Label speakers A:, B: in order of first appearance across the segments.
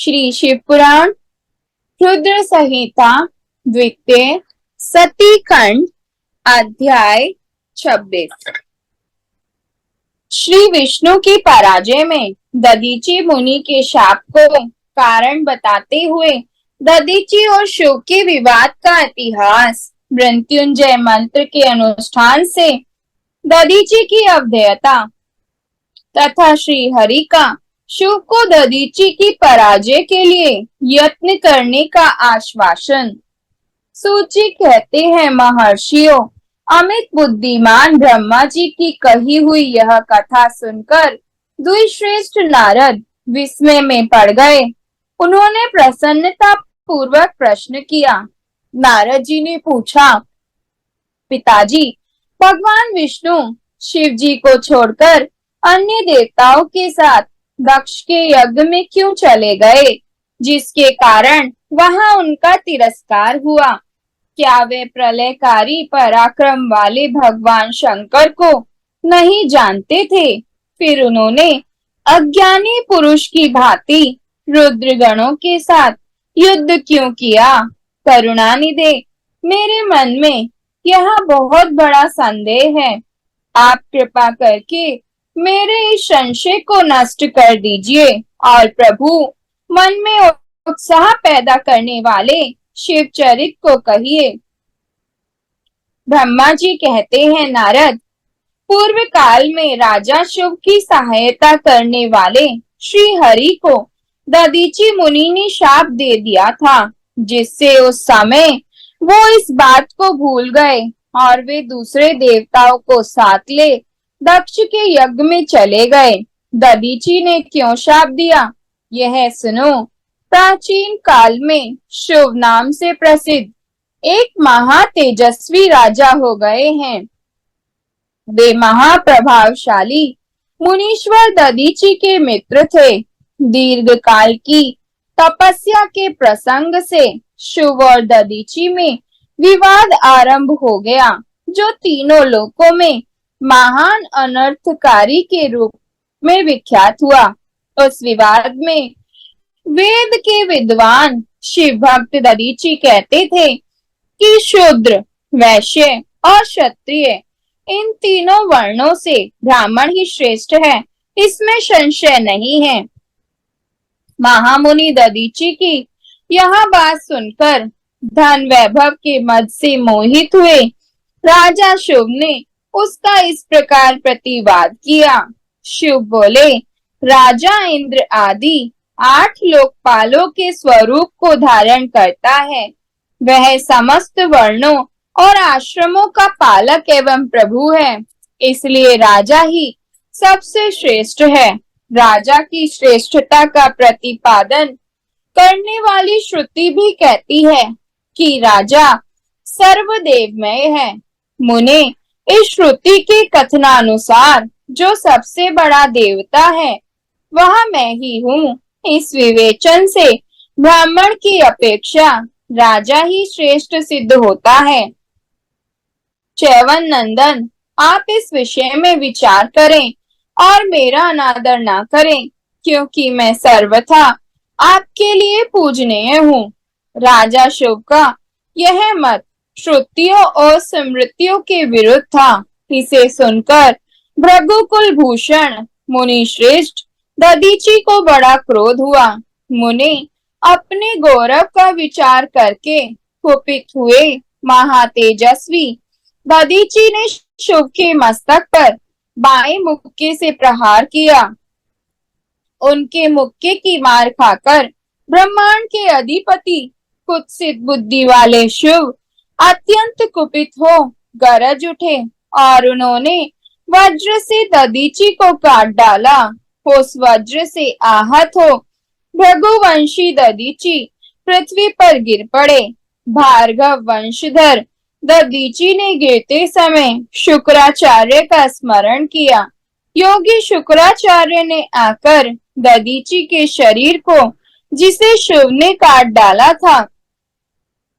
A: श्री शिव पुराण रुद्र संहिता द्वितीय सती खंड अध्याय 26। श्री विष्णु की पराजय में दधीचि मुनि के शाप को कारण बताते हुए दधीचि और शिव के विवाद का इतिहास। मृत्युंजय मंत्र के अनुष्ठान से दधीचि की अवधेयता तथा श्री हरि का शिव को दधीचि की पराजय के लिए यत्न करने का आश्वासन। सूची कहते हैं, महर्षियों, अमित बुद्धिमान ब्रह्मा जी की कही हुई यह कथा सुनकर द्विश्रेष्ठ नारद विस्मय में पड़ गए। उन्होंने प्रसन्नता पूर्वक प्रश्न किया। नारद जी ने पूछा, पिताजी, भगवान विष्णु शिव जी को छोड़कर अन्य देवताओं के साथ दक्ष के यज्ञ में क्यों चले गए, जिसके कारण वहां उनका तिरस्कार हुआ? क्या वे प्रलयकारी पराक्रम वाले भगवान शंकर को नहीं जानते थे? फिर उन्होंने अज्ञानी पुरुष की भांति रुद्रगणों के साथ युद्ध क्यों किया? करुणानिधे, मेरे मन में यह बहुत बड़ा संदेह है। आप कृपा करके मेरे इस संशय को नष्ट कर दीजिए और प्रभु, मन में उत्साह पैदा करने वाले शिव चरित को कहिए। ब्रह्मा जी कहते हैं, नारद, पूर्व काल में राजा शिव की सहायता करने वाले श्री हरि को दधीचि मुनि ने शाप दे दिया था, जिससे उस समय वो इस बात को भूल गए और वे दूसरे देवताओं को साथ ले दक्ष के यज्ञ में चले गए। दधीचि ने क्यों शाप दिया, यह सुनो। प्राचीन काल में शिव नाम से प्रसिद्ध एक महातेजस्वी राजा हो गए हैं। वे महाप्रभावशाली मुनीश्वर दधीचि के मित्र थे। दीर्घ काल की तपस्या के प्रसंग से शिव और दधीचि में विवाद आरंभ हो गया, जो तीनों लोकों में महान अनर्थकारी के रूप में विख्यात हुआ। उस विवाद में वेद के विद्वान शिव भक्त दधीचि कहते थे कि शूद्र, वैश्य और क्षत्रिय, इन तीनों वर्णों से ब्राह्मण ही श्रेष्ठ है, इसमें संशय नहीं है। महामुनि दधीचि की यह बात सुनकर धन वैभव के मद से मोहित हुए राजा शिव ने उसका इस प्रकार प्रतिवाद किया। शिव बोले, राजा इंद्र आदि 8 लोकपालों के स्वरूप को धारण करता है। वह समस्त वर्णों और आश्रमों का पालक एवं प्रभु है, इसलिए राजा ही सबसे श्रेष्ठ है। राजा की श्रेष्ठता का प्रतिपादन करने वाली श्रुति भी कहती है कि राजा सर्वदेवमय है। मुने, इस श्रुति के कथनानुसार जो सबसे बड़ा देवता है वह मैं ही हूँ। इस विवेचन से ब्राह्मण की अपेक्षा राजा ही श्रेष्ठ सिद्ध होता है। च्यवन नंदन, आप इस विषय में विचार करें और मेरा अनादर ना करें, क्योंकि मैं सर्वथा आपके लिए पूजनीय हूँ। राजा शिव का यह मत श्रुतियों और स्मृतियों के विरुद्ध था। इसे सुनकर भृगुकुल भूषण मुनि श्रेष्ठ दधीचि को बड़ा क्रोध हुआ। मुनि अपने गौरव का विचार करके कुपित हुए। महातेजस्वी दधीचि ने शिव के मस्तक पर बाएं मुक्के से प्रहार किया। उनके मुक्के की मार खाकर ब्रह्मांड के अधिपति कुत्सित बुद्धि वाले शिव अत्यंत कुपित हो गरज उठे और उन्होंने वज्र से दधीचि को काट डाला। उस वज्र से आहत हो भृगुवंशी दधीचि पृथ्वी पर गिर पड़े। भार्गव वंशधर दधीचि ने गिरते समय शुक्राचार्य का स्मरण किया। योगी शुक्राचार्य ने आकर दधीचि के शरीर को, जिसे शिव ने काट डाला था,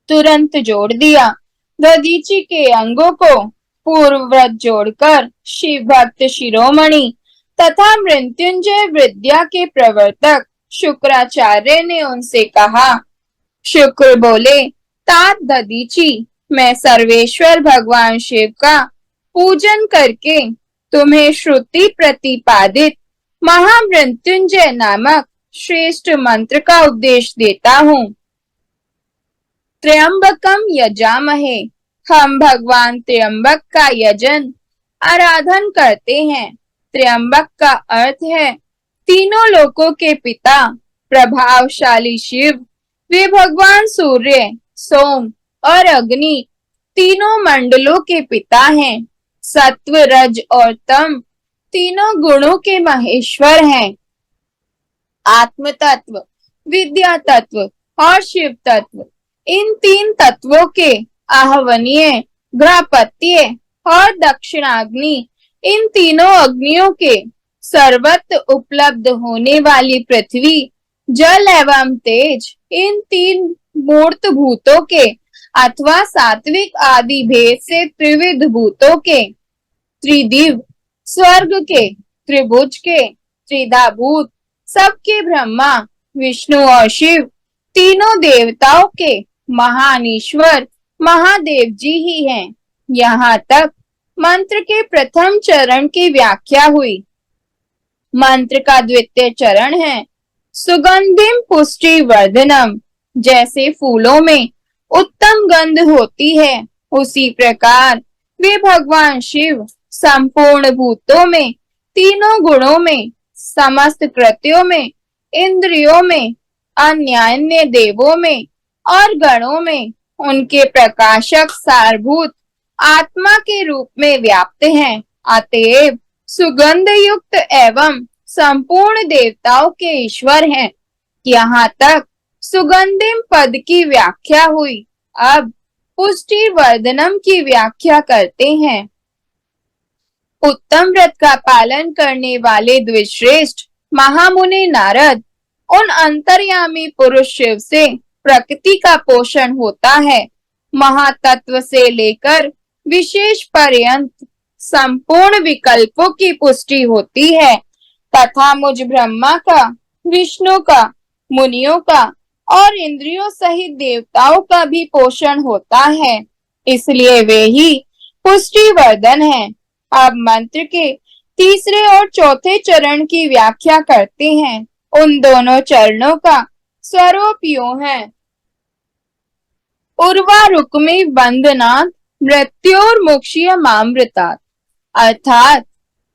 A: तुरंत जोड़ दिया। दधीचि के अंगों को पूर्ववत जोड़कर शिव भक्त शिरोमणि तथा मृत्युंजय विद्या के प्रवर्तक शुक्राचार्य ने उनसे कहा। शुक्र बोले, तात ददीची, मैं सर्वेश्वर भगवान शिव का पूजन करके तुम्हें श्रुति प्रतिपादित महामृत्युंजय नामक श्रेष्ठ मंत्र का उपदेश देता हूँ। त्र्यंबकम यजामहे, हम भगवान त्र्यंबक का यजन आराधन करते हैं। त्र्यंबक का अर्थ है तीनों लोकों के पिता, प्रभावशाली शिव। वे भगवान सूर्य, सोम और अग्नि तीनों मंडलों के पिता हैं। सत्व, रज और तम तीनों गुणों के महेश्वर हैं। आत्म तत्व, विद्या तत्व और शिव तत्व, इन तीन तत्वों के आहवनीय, ग्रहपत्य और दक्षिणाग्नि, इन तीनों अग्नियों के सर्वत्र उपलब्ध होने वाली पृथ्वी, जल एवं तेज, इन तीन मूर्त भूतों के अथवा सात्विक आदि भेद से त्रिविध भूतों के, त्रिदिव, स्वर्ग के, त्रिभुज के, त्रिधा भूत, सबके ब्रह्मा, विष्णु और शिव, तीनों देवताओं के महान ईश्वर महादेव जी ही हैं। यहाँ तक मंत्र के प्रथम चरण की व्याख्या हुई। मंत्र का द्वितीय चरण है सुगंधिम पुष्टि वर्धनम। जैसे फूलों में उत्तम गंध होती है, उसी प्रकार वे भगवान शिव संपूर्ण भूतों में, तीनों गुणों में, समस्त कृत्यों में, इंद्रियों में, अन्य देवों में और गणों में उनके प्रकाशक सारभूत आत्मा के रूप में व्याप्त हैं। अतएव सुगंध युक्त एवं संपूर्ण देवताओं के ईश्वर हैं। यहाँ तक सुगंधिम पद की व्याख्या हुई। अब पुष्टि वर्धनम की व्याख्या करते हैं। उत्तम व्रत का पालन करने वाले द्विश्रेष्ठ महामुनि नारद, उन अंतर्यामी पुरुष शिव से प्रकृति का पोषण होता है। महातत्व से लेकर विशेष पर्यंत संपूर्ण विकल्पों की पुष्टि होती है तथा मुझ ब्रह्मा का, विष्णु का, मुनियों का और इंद्रियों सहित देवताओं का भी पोषण होता है। इसलिए वे ही पुष्टि वर्धन है। अब मंत्र के तीसरे और चौथे चरण की व्याख्या करते हैं। उन दोनों चरणों का स्वरूप यूं है। उर्वारुक्मी बंधनात् मृत्योर्मुक्ष्य मामृतात्। अर्थात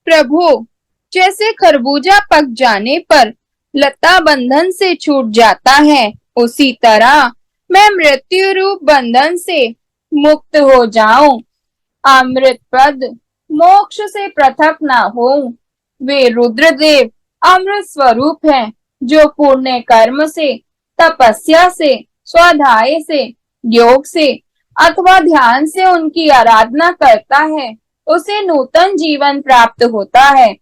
A: प्रभु, जैसे खरबूजा पक जाने पर लता बंधन से छूट जाता है, उसी तरह मैं मृत्यु रूप बंधन से मुक्त हो जाऊं। अमृत पद मोक्ष से पृथक ना हो। वे रुद्रदेव अमृत स्वरूप हैं, जो पुण्य कर्म से, तपस्या से, स्वाध्याय से, योग से अथवा ध्यान से उनकी आराधना करता है, उसे नूतन जीवन प्राप्त होता है।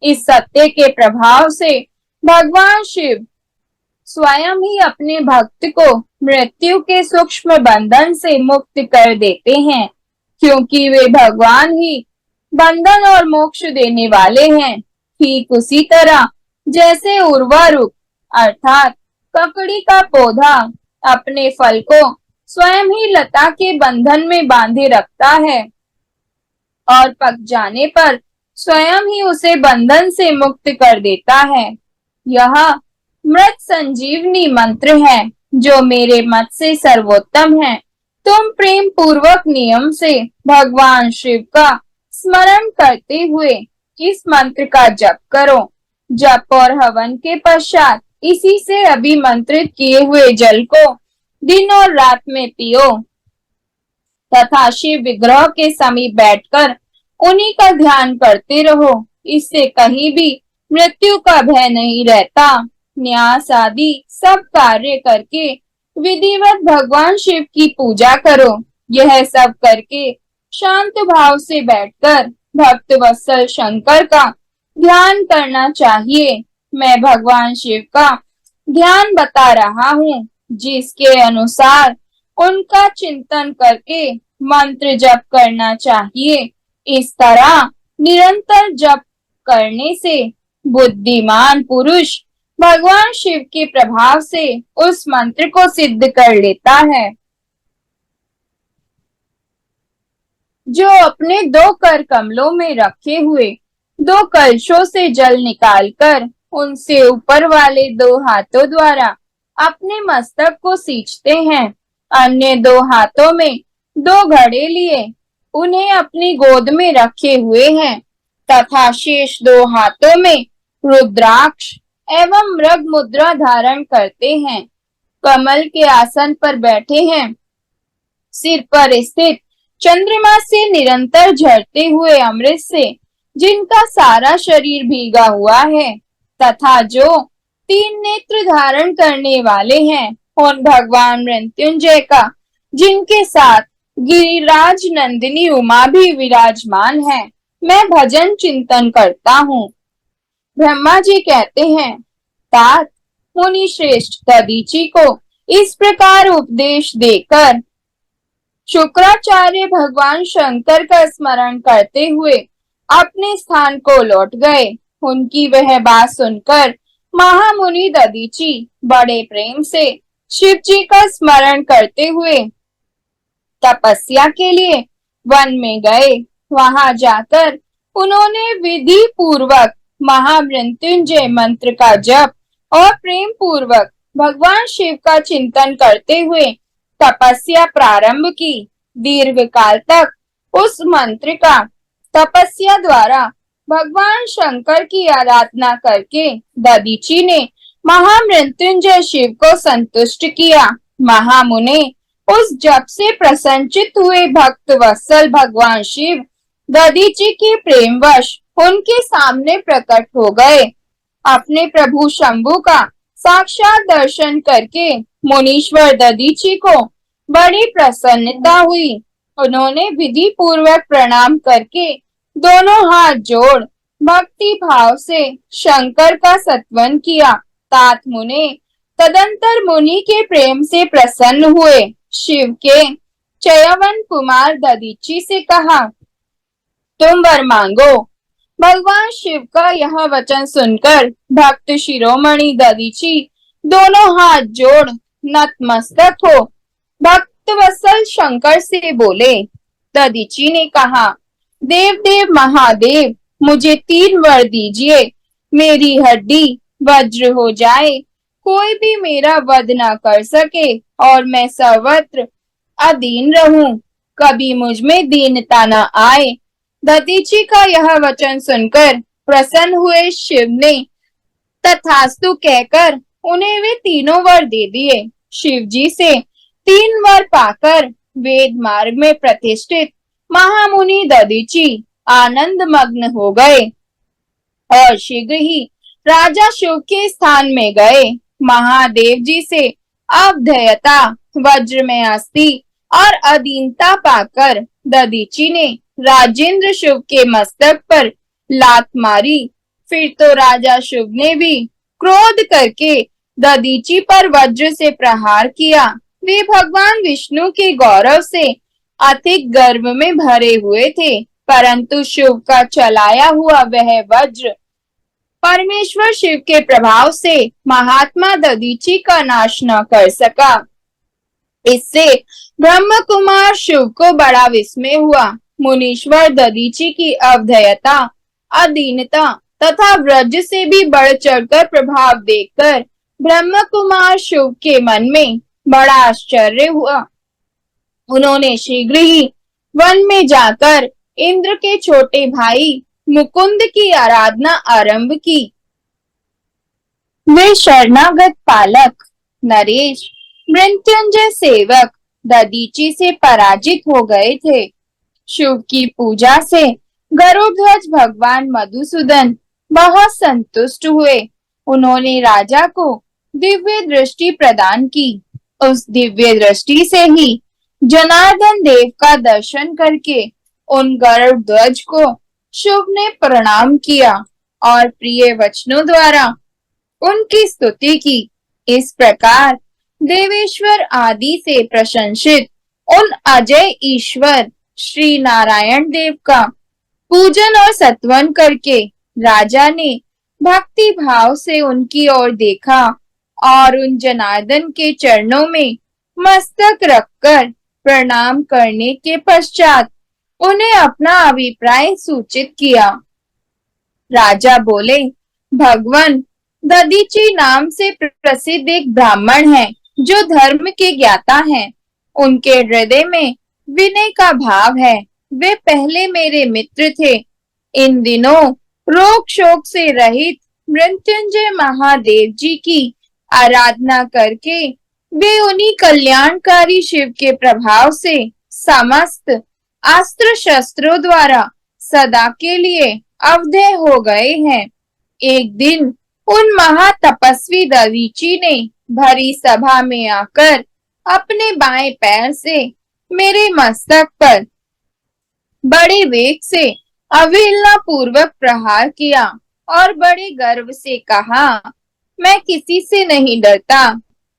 A: इस सत्य के प्रभाव से भगवान शिव स्वयं ही अपने भक्त को मृत्यु के सूक्ष्म बंधन से मुक्त कर देते हैं, क्योंकि वे भगवान ही बंधन और मोक्ष देने वाले हैं। ठीक उसी तरह जैसे उर्वारुक अर्थात ककड़ी का पौधा अपने फल को स्वयं ही लता के बंधन में बांधे रखता है और पक जाने पर स्वयं ही उसे बंधन से मुक्त कर देता है। यह मृत संजीवनी मंत्र है, जो मेरे मत से सर्वोत्तम है। तुम प्रेम पूर्वक नियम से भगवान शिव का स्मरण करते हुए इस मंत्र का जप करो। जप और हवन के पश्चात इसी से अभिमंत्रित किए हुए जल को दिन और रात में पियो तथा शिव विग्रह के समीप बैठकर उन्हीं का ध्यान करते रहो। इससे कहीं भी मृत्यु का भय नहीं रहता। न्यास आदि सब कार्य करके विधिवत भगवान शिव की पूजा करो। यह सब करके शांत भाव से बैठकर भक्त वत्सल शंकर का ध्यान करना चाहिए। मैं भगवान शिव का ध्यान बता रहा हूँ, जिसके अनुसार उनका चिंतन करके मंत्र जप करना चाहिए। इस तरह निरंतर जप करने से बुद्धिमान पुरुष भगवान शिव के प्रभाव से उस मंत्र को सिद्ध कर लेता है। जो अपने दो कर कमलों में रखे हुए दो कलशों से जल निकालकर उनसे ऊपर वाले दो हाथों द्वारा अपने मस्तक को सींचते हैं, अन्य दो हाथों में दो घड़े लिए उन्हें अपनी गोद में रखे हुए हैं तथा शेष दो हाथों में रुद्राक्ष एवं मृग मुद्रा धारण करते हैं। कमल के आसन पर बैठे हैं। सिर पर स्थित चंद्रमा से निरंतर झरते हुए अमृत से जिनका सारा शरीर भीगा हुआ है तथा जो तीन नेत्र धारण करने वाले हैं उन भगवान मृत्युंजय का जिनके साथ गिरिराज नंदिनी उमा भी विराजमान है, मैं भजन चिंतन करता हूँ। ब्रह्मा जी कहते हैं, तात मुनि श्रेष्ठ दधीचि को इस प्रकार उपदेश देकर शुक्राचार्य भगवान शंकर का स्मरण करते हुए अपने स्थान को लौट गए। उनकी वह बात सुनकर महामुनि दधीचि बड़े प्रेम से शिव जी का स्मरण करते हुए तपस्या के लिए वन में गए। वहां जाकर उन्होंने विधि पूर्वक महामृत्युंजय मंत्र का जप और प्रेम पूर्वक भगवान शिव का चिंतन करते हुए तपस्या प्रारंभ की। दीर्घ काल तक उस मंत्र का तपस्या द्वारा भगवान शंकर की आराधना करके दधीचि ने महामृत्युंजय शिव को संतुष्ट किया। महामुने उस जप से प्रसन्नचित हुए भक्त वत्सल भगवान शिव दधीचि के प्रेमवश उनके सामने प्रकट हो गए। अपने प्रभु शंभु का साक्षात दर्शन करके मुनीश्वर दधीचि को बड़ी प्रसन्नता हुई। उन्होंने विधि पूर्वक प्रणाम करके दोनों हाथ जोड़ भक्ति भाव से शंकर का स्तवन किया। तात मुने तदंतर मुनि के प्रेम से प्रसन्न हुए। शिव के चयवन कुमार दधीचि से कहा, तुम वर मांगो। भगवान शिव का यह वचन सुनकर भक्त शिरोमणि दधीचि दोनों हाथ जोड़ नतमस्तक हो भक्त वत्सल शंकर से बोले। दधीचि ने कहा, देव देव महादेव, मुझे 3 वर दीजिए। मेरी हड्डी वज्र हो जाए, कोई भी मेरा वध न कर सके और मैं सर्वत्र अधीन रहूं, कभी मुझ में दीनता न आए। दधीचि का यह वचन सुनकर प्रसन्न हुए शिव ने तथास्तु कहकर उन्हें वे तीनों वर दे दिए। शिव जी से 3 वर पाकर वेद मार्ग में प्रतिष्ठित महामुनि दधीचि आनंद मग्न हो गए और शीघ्र ही राजा शिव के स्थान में गए। महादेव जी से अवधेयता, वज्र में अस्थि और अधीनता पाकर दधीचि ने राजेंद्र शिव के मस्तक पर लात मारी। फिर तो राजा शिव ने भी क्रोध करके दधीचि पर वज्र से प्रहार किया। वे भगवान विष्णु के गौरव से अधिक गर्व में भरे हुए थे, परंतु शिव का चलाया हुआ वह वज्र परमेश्वर शिव के प्रभाव से महात्मा दधीचि का नाश न कर सका। इससे ब्रह्म कुमार शिव को बड़ा विस्मय हुआ। मुनीश्वर दधीचि की अवधेयता, अधीनता तथा व्रज से भी बढ़ चढ़कर प्रभाव देखकर ब्रह्म कुमार शिव के मन में बड़ा आश्चर्य हुआ। उन्होंने शीघ्र ही वन में जाकर इंद्र के छोटे भाई मुकुंद की आराधना आरंभ की। वे शरणागत पालक नरेश मृत्युंजय सेवक दधीचि से पराजित हो गए थे। शिव की पूजा से गरुड़ध्वज भगवान मधुसूदन बहुत संतुष्ट हुए। उन्होंने राजा को दिव्य दृष्टि प्रदान की। उस दिव्य दृष्टि से ही जनार्दन देव का दर्शन करके उन गरुड़ध्वज को शिव ने प्रणाम किया और प्रिय वचनों द्वारा उनकी स्तुति की। इस प्रकार देवेश्वर आदि से प्रशंसित उन अजय ईश्वर श्री नारायण देव का पूजन और सत्वन करके राजा ने भक्ति भाव से उनकी ओर देखा और उन जनार्दन के चरणों में मस्तक रखकर प्रणाम करने के पश्चात उन्हें अपना अभिप्राय सूचित किया। राजा बोले, भगवान, दधीची नाम से प्रसिद्ध एक ब्राह्मण है जो धर्म के ज्ञाता हैं। उनके हृदय में विनय का भाव है। वे पहले मेरे मित्र थे। इन दिनों रोग शोक से रहित मृत्युंजय महादेव जी की आराधना करके वे उन्हीं कल्याणकारी शिव के प्रभाव से समस्त अस्त्र शस्त्रों द्वारा सदा के लिए अवधेय हो गए हैं। एक दिन उन महातपस्वी दधीची ने भरी सभा में आकर अपने बाएं पैर से मेरे मस्तक पर बड़े वेग से अवहेलना पूर्वक प्रहार किया और बड़े गर्व से कहा, मैं किसी से नहीं डरता।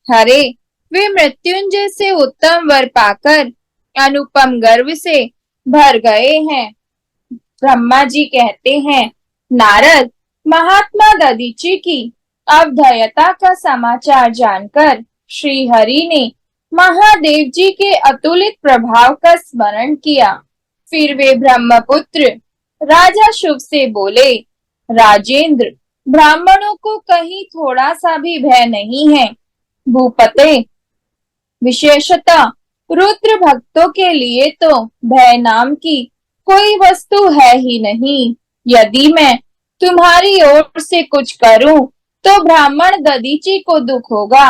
A: हरे, वे मृत्युंजय से उत्तम वर पाकर अनुपम गर्व से भर गए हैं। ब्रह्मा जी कहते हैं, नारद, महात्मा दधीची की अवधेयता का समाचार जानकर श्री हरि ने महादेव जी के अतुलित प्रभाव का स्मरण किया। फिर वे ब्रह्मपुत्र राजा शुभ से बोले, राजेंद्र, ब्राह्मणों को कहीं थोड़ा सा भी भय नहीं है। भूपते, विशेषतः रुद्र भक्तों के लिए तो भय नाम की कोई वस्तु है ही नहीं। यदि मैं तुम्हारी ओर से कुछ करूं तो ब्राह्मण दधीची को दुख होगा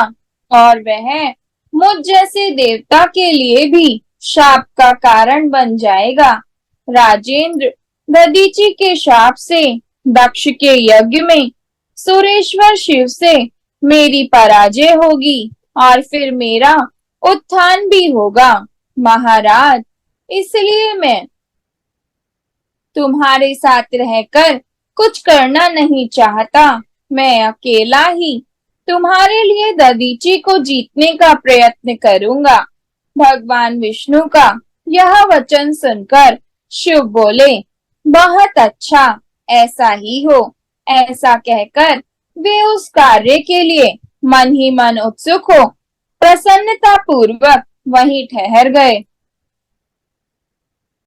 A: और वह मुझ जैसे देवता के लिए भी शाप का कारण बन जाएगा। राजेंद्र, दधीची के शाप से दक्ष के यज्ञ में सुरेश्वर शिव से मेरी पराजय होगी और फिर मेरा उत्थान भी होगा। महाराज, इसलिए मैं तुम्हारे साथ रहकर कुछ करना नहीं चाहता। मैं अकेला ही तुम्हारे लिए दधीची को जीतने का प्रयत्न करूंगा। भगवान विष्णु का यह वचन सुनकर शिव बोले, बहुत अच्छा, ऐसा ही हो। ऐसा कहकर वे उस कार्य के लिए मन ही मन उत्सुक हो प्रसन्नता पूर्वक वहीं ठहर गए।